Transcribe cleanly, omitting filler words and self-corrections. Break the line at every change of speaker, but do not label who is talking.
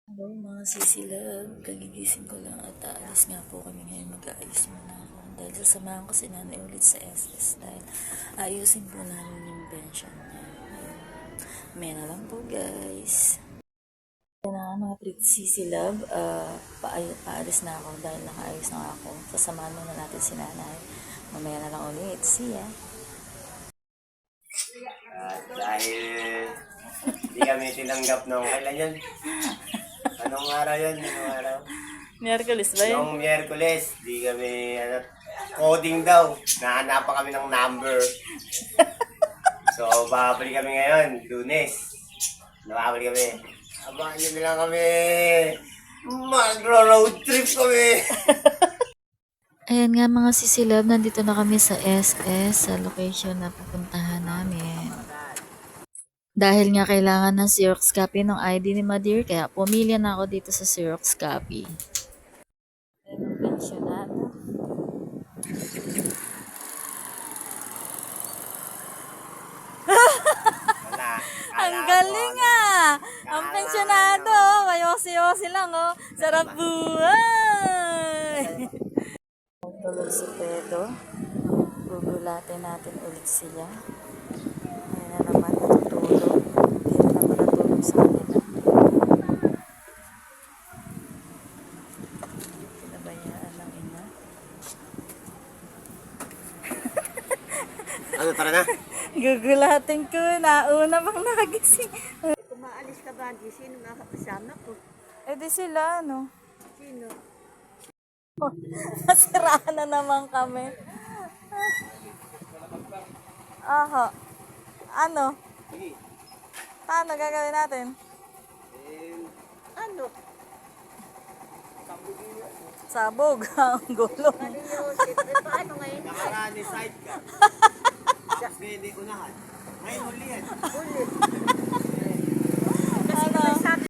Hello mga sisilab, kagigising ko lang at aalis nga po kami ngayon, mag-aayos muna ako. Dahil sasamahan ko si nanay ulit sa SS dahil ayusin po namin yung pension niya. May na lang po guys. Yan na mga pretty sisilab, paalis na ako dahil nakaayos na ako. Sasamahan muna natin si nanay. Mamaya na lang ulit. See ya!
Dahil hindi kami tinanggap nung kailan yun? Anong araw yun? Anong araw?
Miyerkules ba yun?
Noong Miyerkules, di kami, coding daw. Nahanapan kami ng number. So, babalik kami ngayon, Lunes. Nakabalik kami. Abangan nyo lang kami. Magro-road trip kami.
Ayan nga mga sisilab, nandito na kami sa SS, sa location na pupuntahan namin. Dahil nga kailangan ng Xerox copy ng ID ni Madir, kaya pumili na ako dito sa Xerox copy. Ayan ang pensyonado.
Wala.
Ang galing ah! Ang pensyonado! Kayosi-yosi lang oh. Sarap buhay! Tulog si Pedro. Gugulatin natin ulit sila. Ayan na naman natutulog. Hindi na naman natulog sa kanila. Pinabayaan ng ina.
Ano, tara na?
Gugulatin ko. Nauna pang nagising.
Kung maalis ka ba, di sino makakasama ko?
Eh di sila ano.
Sino?
Nasiraan na naman kami. Aha. Ano? Paano gagawin natin?
Ano?
Sabog. Ang gulong.
Ano yun? Eh, paano ngayon?
Nakarani side ka. Pwede unahan.